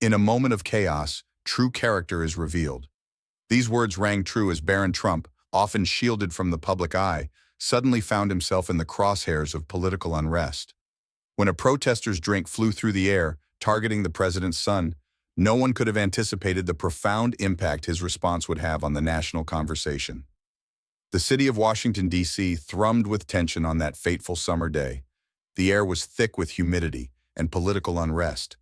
In a moment of chaos, true character is revealed. These words rang true as Barron Trump, often shielded from the public eye, suddenly found himself in the crosshairs of political unrest. When a protester's drink flew through the air, targeting the president's son, no one could have anticipated the profound impact his response would have on the national conversation. The city of Washington, D.C. thrummed with tension on that fateful summer day. The air was thick with humidity and political unrest.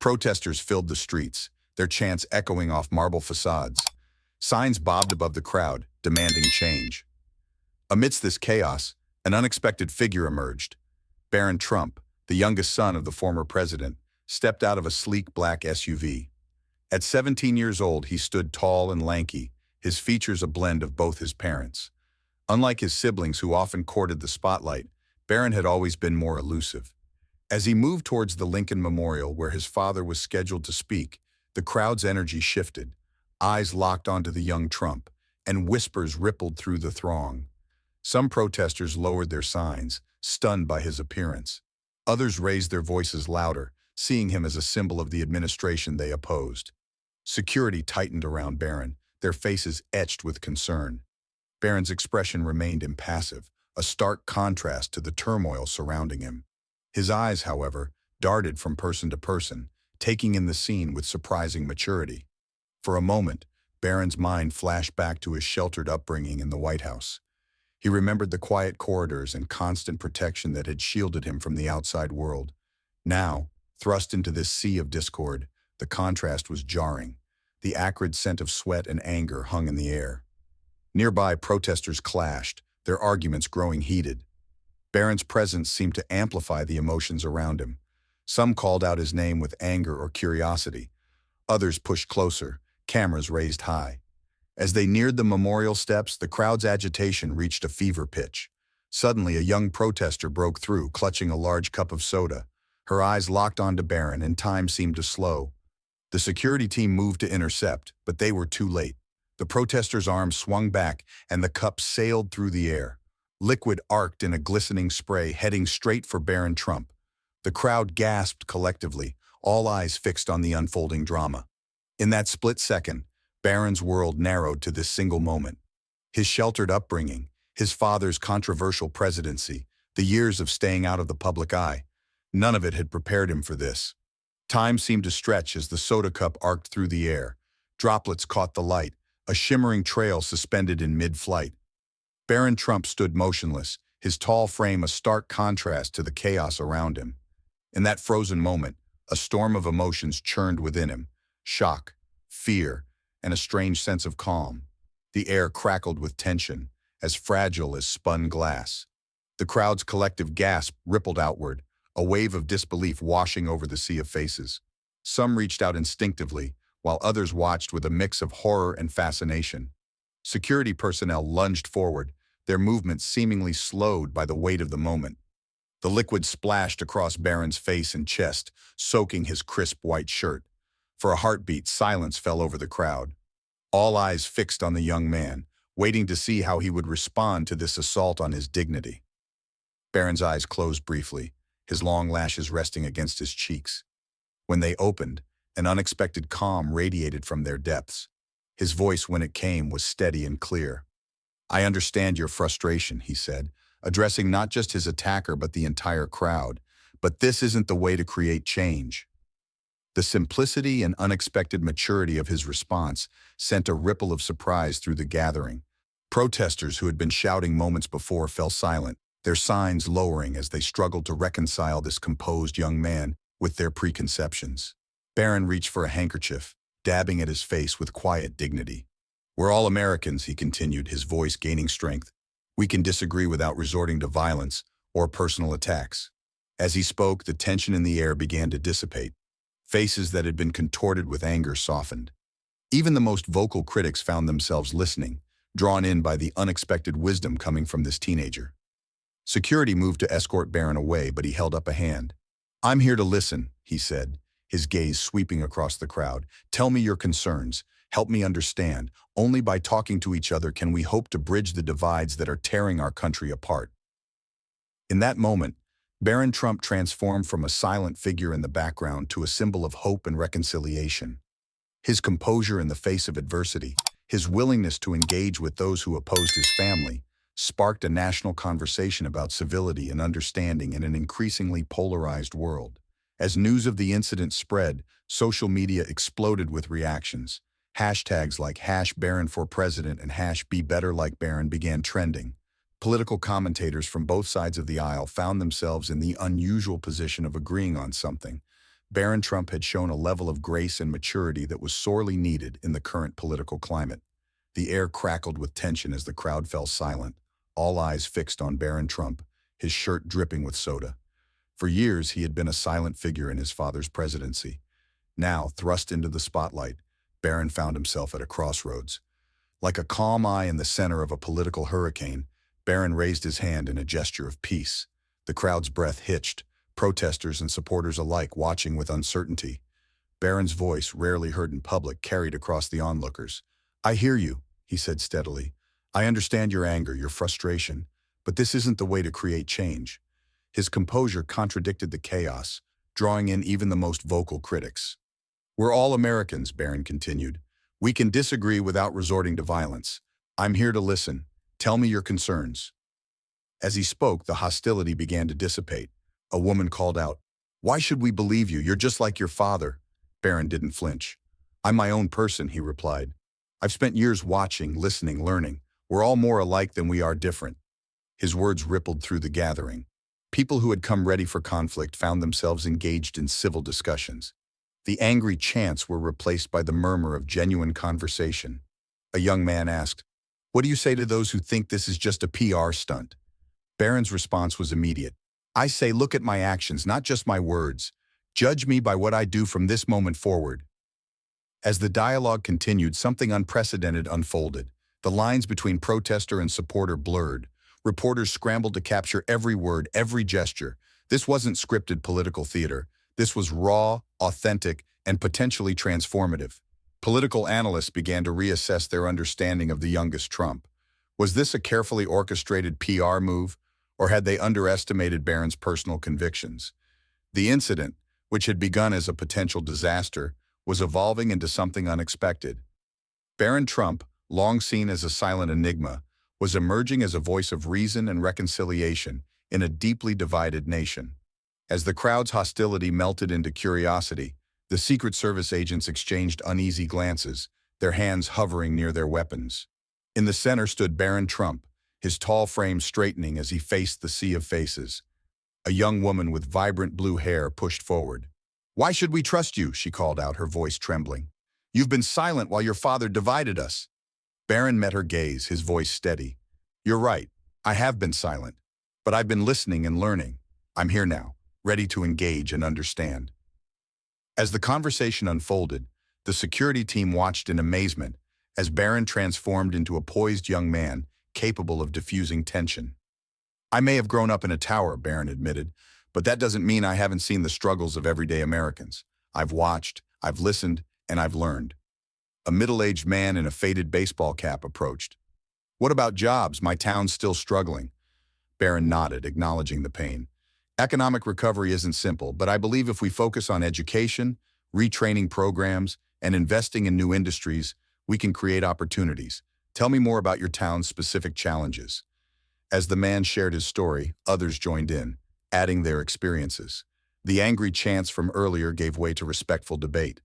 Protesters filled the streets, their chants echoing off marble facades. Signs bobbed above the crowd, demanding change. Amidst this chaos, an unexpected figure emerged. Barron Trump, the youngest son of the former president, stepped out of a sleek black SUV. At 17 years old, he stood tall and lanky, his features a blend of both his parents. Unlike his siblings who often courted the spotlight, Barron had always been more elusive. As he moved towards the Lincoln Memorial where his father was scheduled to speak, the crowd's energy shifted. Eyes locked onto the young Trump, and whispers rippled through the throng. Some protesters lowered their signs, stunned by his appearance. Others raised their voices louder, seeing him as a symbol of the administration they opposed. Security tightened around Barron, their faces etched with concern. Barron's expression remained impassive, a stark contrast to the turmoil surrounding him. His eyes, however, darted from person to person, taking in the scene with surprising maturity. For a moment, Barron's mind flashed back to his sheltered upbringing in the White House. He remembered the quiet corridors and constant protection that had shielded him from the outside world. Now, thrust into this sea of discord, the contrast was jarring. The acrid scent of sweat and anger hung in the air. Nearby, protesters clashed, their arguments growing heated. Barron's presence seemed to amplify the emotions around him. Some called out his name with anger or curiosity. Others pushed closer, cameras raised high. As they neared the memorial steps, the crowd's agitation reached a fever pitch. Suddenly, a young protester broke through, clutching a large cup of soda. Her eyes locked onto Barron, and time seemed to slow. The security team moved to intercept, but they were too late. The protester's arm swung back, and the cup sailed through the air. Liquid arced in a glistening spray, heading straight for Barron Trump. The crowd gasped collectively, all eyes fixed on the unfolding drama. In that split second, Barron's world narrowed to this single moment. His sheltered upbringing, his father's controversial presidency, the years of staying out of the public eye, none of it had prepared him for this. Time seemed to stretch as the soda cup arced through the air. Droplets caught the light, a shimmering trail suspended in mid-flight. Barron Trump stood motionless, his tall frame a stark contrast to the chaos around him. In that frozen moment, a storm of emotions churned within him: shock, fear, and a strange sense of calm. The air crackled with tension, as fragile as spun glass. The crowd's collective gasp rippled outward, a wave of disbelief washing over the sea of faces. Some reached out instinctively, while others watched with a mix of horror and fascination. Security personnel lunged forward, their movements seemingly slowed by the weight of the moment. The liquid splashed across Barron's face and chest, soaking his crisp white shirt. For a heartbeat, silence fell over the crowd. All eyes fixed on the young man, waiting to see how he would respond to this assault on his dignity. Barron's eyes closed briefly, his long lashes resting against his cheeks. When they opened, an unexpected calm radiated from their depths. His voice, when it came, was steady and clear. "I understand your frustration," he said, addressing not just his attacker but the entire crowd. "But this isn't the way to create change." The simplicity and unexpected maturity of his response sent a ripple of surprise through the gathering. Protesters who had been shouting moments before fell silent, their signs lowering as they struggled to reconcile this composed young man with their preconceptions. Barron reached for a handkerchief, dabbing at his face with quiet dignity. "We're all Americans," he continued, his voice gaining strength. "We can disagree without resorting to violence or personal attacks." As he spoke, the tension in the air began to dissipate. Faces that had been contorted with anger softened. Even the most vocal critics found themselves listening, drawn in by the unexpected wisdom coming from this teenager. Security moved to escort Barron away, but he held up a hand. "I'm here to listen," he said, his gaze sweeping across the crowd. "Tell me your concerns. Help me understand. Only by talking to each other can we hope to bridge the divides that are tearing our country apart." In that moment, Barron Trump transformed from a silent figure in the background to a symbol of hope and reconciliation. His composure in the face of adversity, his willingness to engage with those who opposed his family, sparked a national conversation about civility and understanding in an increasingly polarized world. As news of the incident spread, social media exploded with reactions. Hashtags like #BarronForPresident and #BeBetterLikeBarron began trending. Political commentators from both sides of the aisle found themselves in the unusual position of agreeing on something. Barron Trump had shown a level of grace and maturity that was sorely needed in the current political climate. The air crackled with tension as the crowd fell silent, all eyes fixed on Barron Trump, his shirt dripping with soda. For years, he had been a silent figure in his father's presidency. Now, thrust into the spotlight, Barron found himself at a crossroads. Like a calm eye in the center of a political hurricane, Barron raised his hand in a gesture of peace. The crowd's breath hitched, protesters and supporters alike watching with uncertainty. Barron's voice, rarely heard in public, carried across the onlookers. "I hear you," he said steadily. "I understand your anger, your frustration, but this isn't the way to create change." His composure contradicted the chaos, drawing in even the most vocal critics. "We're all Americans," Barron continued. "We can disagree without resorting to violence. I'm here to listen. Tell me your concerns." As he spoke, the hostility began to dissipate. A woman called out, "Why should we believe you? You're just like your father." Barron didn't flinch. "I'm my own person," he replied. "I've spent years watching, listening, learning. We're all more alike than we are different." His words rippled through the gathering. People who had come ready for conflict found themselves engaged in civil discussions. The angry chants were replaced by the murmur of genuine conversation. A young man asked, "What do you say to those who think this is just a PR stunt?" Barron's response was immediate. "I say, look at my actions, not just my words. Judge me by what I do from this moment forward." As the dialogue continued, something unprecedented unfolded. The lines between protester and supporter blurred. Reporters scrambled to capture every word, every gesture. This wasn't scripted political theater. This was raw, authentic, and potentially transformative. Political analysts began to reassess their understanding of the youngest Trump. Was this a carefully orchestrated PR move, or had they underestimated Barron's personal convictions? The incident, which had begun as a potential disaster, was evolving into something unexpected. Barron Trump, long seen as a silent enigma, was emerging as a voice of reason and reconciliation in a deeply divided nation. As the crowd's hostility melted into curiosity, the Secret Service agents exchanged uneasy glances, their hands hovering near their weapons. In the center stood Barron Trump, his tall frame straightening as he faced the sea of faces. A young woman with vibrant blue hair pushed forward. "Why should we trust you?" she called out, her voice trembling. "You've been silent while your father divided us." Barron met her gaze, his voice steady. "You're right. I have been silent. But I've been listening and learning. I'm here now, ready to engage and understand." As the conversation unfolded, the security team watched in amazement as Barron transformed into a poised young man capable of diffusing tension. "I may have grown up in a tower," Barron admitted, "but that doesn't mean I haven't seen the struggles of everyday Americans. I've watched, I've listened, and I've learned." A middle-aged man in a faded baseball cap approached. "What about jobs? My town's still struggling." Barron nodded, acknowledging the pain. "Economic recovery isn't simple, but I believe if we focus on education, retraining programs, and investing in new industries, we can create opportunities. Tell me more about your town's specific challenges." As the man shared his story, others joined in, adding their experiences. The angry chants from earlier gave way to respectful debate.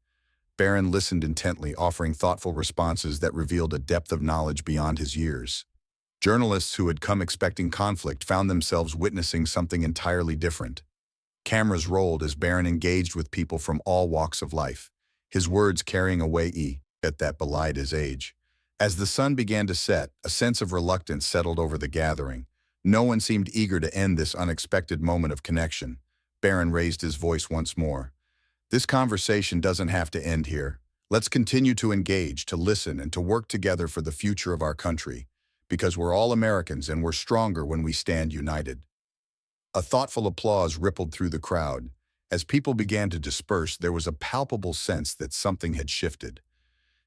Barron listened intently, offering thoughtful responses that revealed a depth of knowledge beyond his years. Journalists who had come expecting conflict found themselves witnessing something entirely different. Cameras rolled as Barron engaged with people from all walks of life, his words carrying a weight that belied his age. As the sun began to set, a sense of reluctance settled over the gathering. No one seemed eager to end this unexpected moment of connection. Barron raised his voice once more. "This conversation doesn't have to end here. Let's continue to engage, to listen, and to work together for the future of our country, because we're all Americans and we're stronger when we stand united." A thoughtful applause rippled through the crowd. As people began to disperse, there was a palpable sense that something had shifted.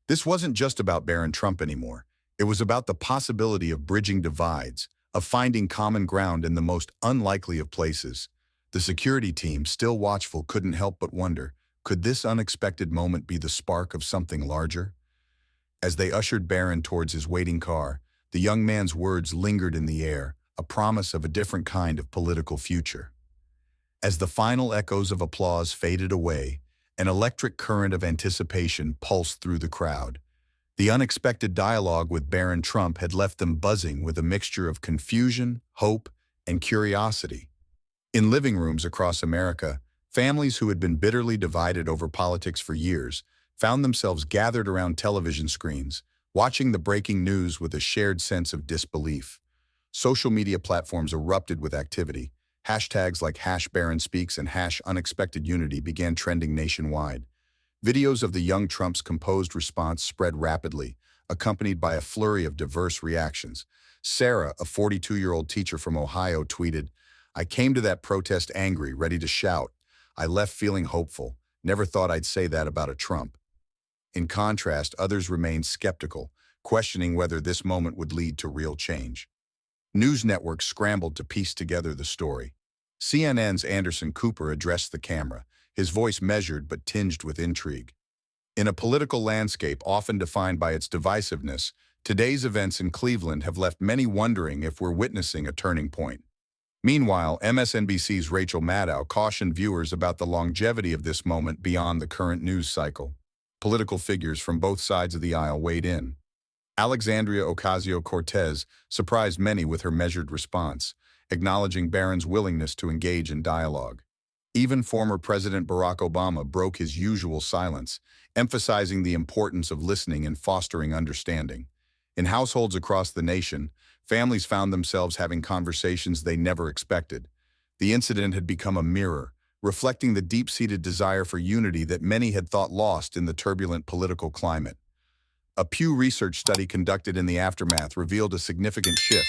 This wasn't just about Barron Trump anymore. It was about the possibility of bridging divides, of finding common ground in the most unlikely of places. The security team, still watchful, couldn't help but wonder, could this unexpected moment be the spark of something larger? As they ushered Barron towards his waiting car, the young man's words lingered in the air, a promise of a different kind of political future. As the final echoes of applause faded away, an electric current of anticipation pulsed through the crowd. The unexpected dialogue with Barron Trump had left them buzzing with a mixture of confusion, hope, and curiosity. In living rooms across America, families who had been bitterly divided over politics for years found themselves gathered around television screens, watching the breaking news with a shared sense of disbelief. Social media platforms erupted with activity. Hashtags like #BarronSpeaks and #UnexpectedUnity began trending nationwide. Videos of the young Trump's composed response spread rapidly, accompanied by a flurry of diverse reactions. Sarah, a 42-year-old teacher from Ohio, tweeted, "I came to that protest angry, ready to shout. I left feeling hopeful. Never thought I'd say that about a Trump." In contrast, others remained skeptical, questioning whether this moment would lead to real change. News networks scrambled to piece together the story. CNN's Anderson Cooper addressed the camera, his voice measured but tinged with intrigue. In a political landscape often defined by its divisiveness, today's events in Cleveland have left many wondering if we're witnessing a turning point. Meanwhile, MSNBC's Rachel Maddow cautioned viewers about the longevity of this moment beyond the current news cycle. Political figures from both sides of the aisle weighed in. Alexandria Ocasio-Cortez surprised many with her measured response, acknowledging Barron's willingness to engage in dialogue. Even former President Barack Obama broke his usual silence, emphasizing the importance of listening and fostering understanding. In households across the nation, families found themselves having conversations they never expected. The incident had become a mirror, reflecting the deep-seated desire for unity that many had thought lost in the turbulent political climate. A Pew Research study conducted in the aftermath revealed a significant shift.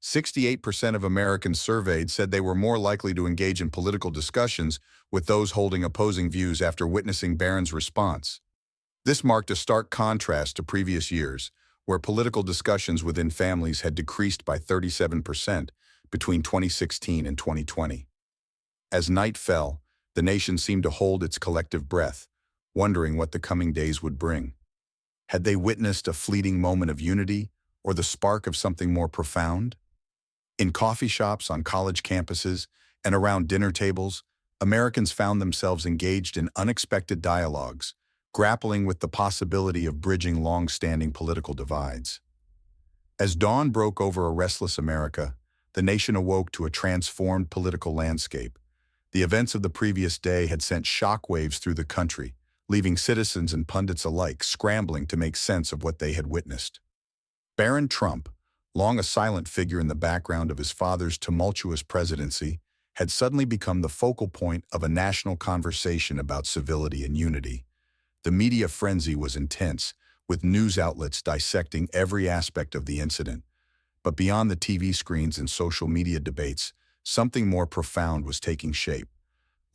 68% of Americans surveyed said they were more likely to engage in political discussions with those holding opposing views after witnessing Barron's response. This marked a stark contrast to previous years, where political discussions within families had decreased by 37% between 2016 and 2020. As night fell, the nation seemed to hold its collective breath, wondering what the coming days would bring. Had they witnessed a fleeting moment of unity or the spark of something more profound? In coffee shops, on college campuses, and around dinner tables, Americans found themselves engaged in unexpected dialogues, grappling with the possibility of bridging long-standing political divides. As dawn broke over a restless America, the nation awoke to a transformed political landscape. The events of the previous day had sent shockwaves through the country, leaving citizens and pundits alike scrambling to make sense of what they had witnessed. Barron Trump, long a silent figure in the background of his father's tumultuous presidency, had suddenly become the focal point of a national conversation about civility and unity. The media frenzy was intense, with news outlets dissecting every aspect of the incident. But beyond the TV screens and social media debates, something more profound was taking shape.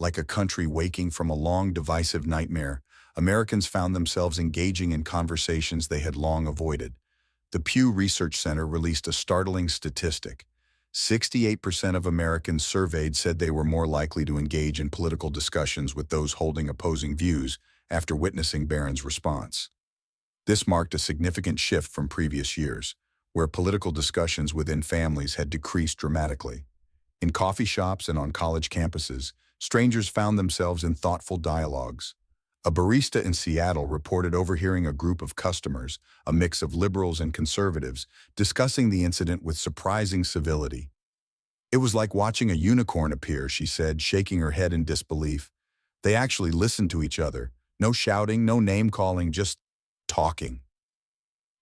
Like a country waking from a long, divisive nightmare, Americans found themselves engaging in conversations they had long avoided. The Pew Research Center released a startling statistic. 68% of Americans surveyed said they were more likely to engage in political discussions with those holding opposing views after witnessing Barron's response. This marked a significant shift from previous years, where political discussions within families had decreased dramatically. In coffee shops and on college campuses, strangers found themselves in thoughtful dialogues. A barista in Seattle reported overhearing a group of customers, a mix of liberals and conservatives, discussing the incident with surprising civility. "It was like watching a unicorn appear," she said, shaking her head in disbelief. "They actually listened to each other. No shouting, no name-calling, just talking."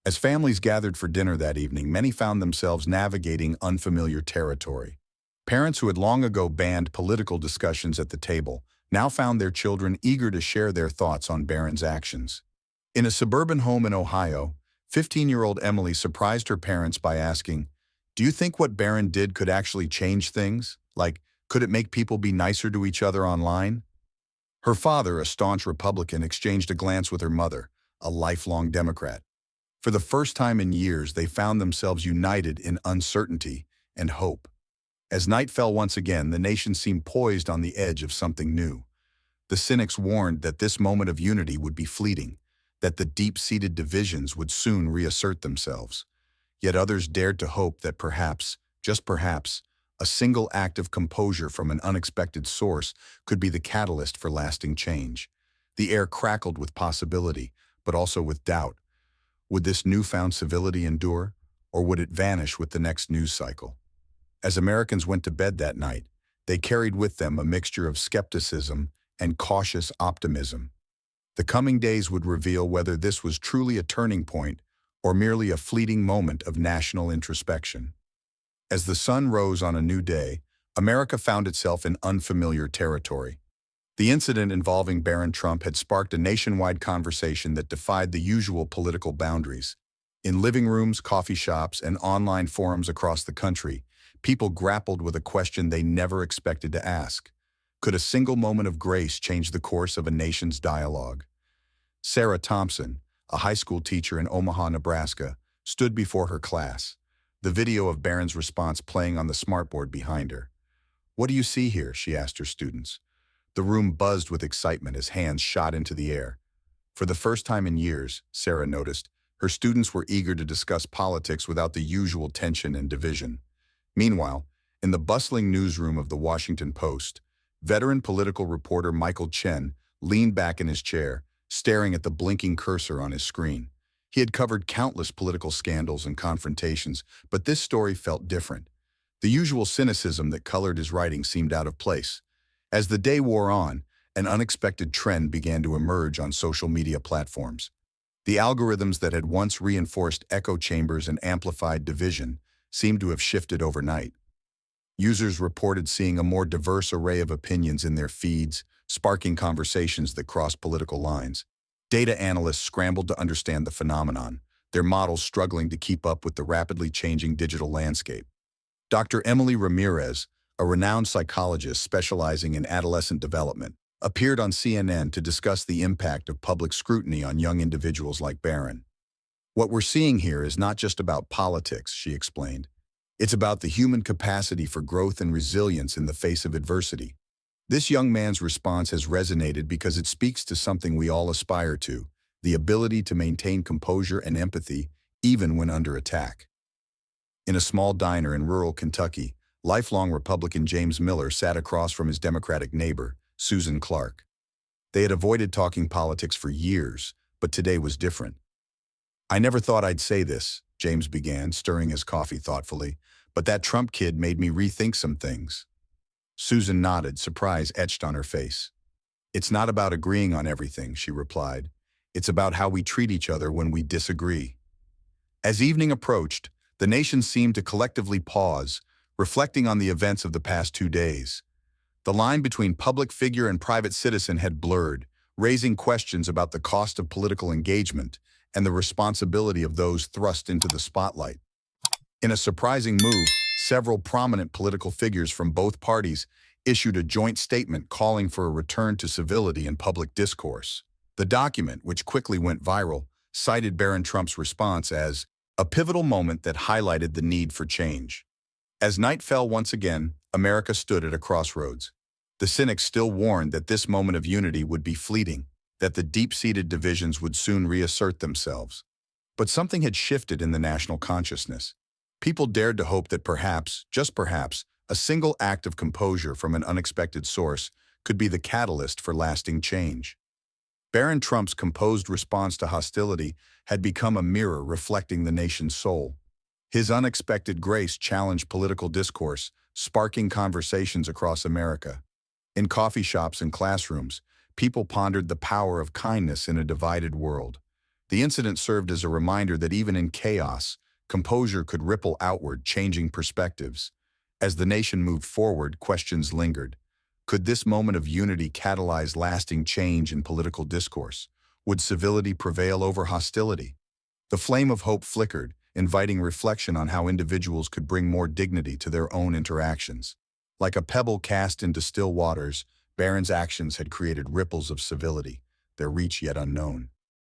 As families gathered for dinner that evening, many found themselves navigating unfamiliar territory. Parents who had long ago banned political discussions at the table now found their children eager to share their thoughts on Barron's actions. In a suburban home in Ohio, 15-year-old Emily surprised her parents by asking, "Do you think what Barron did could actually change things? Like, could it make people be nicer to each other online?" Her father, a staunch Republican, exchanged a glance with her mother, a lifelong Democrat. For the first time in years, they found themselves united in uncertainty and hope. As night fell once again, the nation seemed poised on the edge of something new. The cynics warned that this moment of unity would be fleeting, that the deep-seated divisions would soon reassert themselves. Yet others dared to hope that perhaps, just perhaps, a single act of composure from an unexpected source could be the catalyst for lasting change. The air crackled with possibility, but also with doubt. Would this newfound civility endure, or would it vanish with the next news cycle? As Americans went to bed that night, they carried with them a mixture of skepticism and cautious optimism. The coming days would reveal whether this was truly a turning point or merely a fleeting moment of national introspection. As the sun rose on a new day, America found itself in unfamiliar territory. The incident involving Barron Trump had sparked a nationwide conversation that defied the usual political boundaries. In living rooms, coffee shops, and online forums across the country, people grappled with a question they never expected to ask. Could a single moment of grace change the course of a nation's dialogue? Sarah Thompson, a high school teacher in Omaha, Nebraska, stood before her class, the video of Barron's response playing on the smartboard behind her. "What do you see here?" she asked her students. The room buzzed with excitement as hands shot into the air. For the first time in years, Sarah noticed, her students were eager to discuss politics without the usual tension and division. Meanwhile, in the bustling newsroom of the Washington Post, veteran political reporter Michael Chen leaned back in his chair, staring at the blinking cursor on his screen. He had covered countless political scandals and confrontations, but this story felt different. The usual cynicism that colored his writing seemed out of place. As the day wore on, an unexpected trend began to emerge on social media platforms. The algorithms that had once reinforced echo chambers and amplified division seemed to have shifted overnight. Users reported seeing a more diverse array of opinions in their feeds, sparking conversations that crossed political lines. Data analysts scrambled to understand the phenomenon, their models struggling to keep up with the rapidly changing digital landscape. Dr. Emily Ramirez, a renowned psychologist specializing in adolescent development, appeared on CNN to discuss the impact of public scrutiny on young individuals like Barron. "What we're seeing here is not just about politics," she explained. "It's about the human capacity for growth and resilience in the face of adversity." This young man's response has resonated because it speaks to something we all aspire to, the ability to maintain composure and empathy even when under attack. In a small diner in rural Kentucky, lifelong Republican James Miller sat across from his Democratic neighbor, Susan Clark. They had avoided talking politics for years, but today was different. "I never thought I'd say this," James began, stirring his coffee thoughtfully, "but that Trump kid made me rethink some things." Susan nodded, surprise etched on her face. "It's not about agreeing on everything," she replied. "It's about how we treat each other when we disagree." As evening approached, the nation seemed to collectively pause, reflecting on the events of the past 2 days. The line between public figure and private citizen had blurred, raising questions about the cost of political engagement and the responsibility of those thrust into the spotlight. In a surprising move, several prominent political figures from both parties issued a joint statement calling for a return to civility in public discourse. The document, which quickly went viral, cited Barron Trump's response as a pivotal moment that highlighted the need for change. As night fell once again, America stood at a crossroads. The cynics still warned that this moment of unity would be fleeting, that the deep-seated divisions would soon reassert themselves. But something had shifted in the national consciousness. People dared to hope that perhaps, just perhaps, a single act of composure from an unexpected source could be the catalyst for lasting change. Barron Trump's composed response to hostility had become a mirror reflecting the nation's soul. His unexpected grace challenged political discourse, sparking conversations across America. In coffee shops and classrooms, people pondered the power of kindness in a divided world. The incident served as a reminder that even in chaos, composure could ripple outward, changing perspectives. As the nation moved forward, questions lingered. Could this moment of unity catalyze lasting change in political discourse? Would civility prevail over hostility? The flame of hope flickered, inviting reflection on how individuals could bring more dignity to their own interactions. Like a pebble cast into still waters, Barron's actions had created ripples of civility, their reach yet unknown.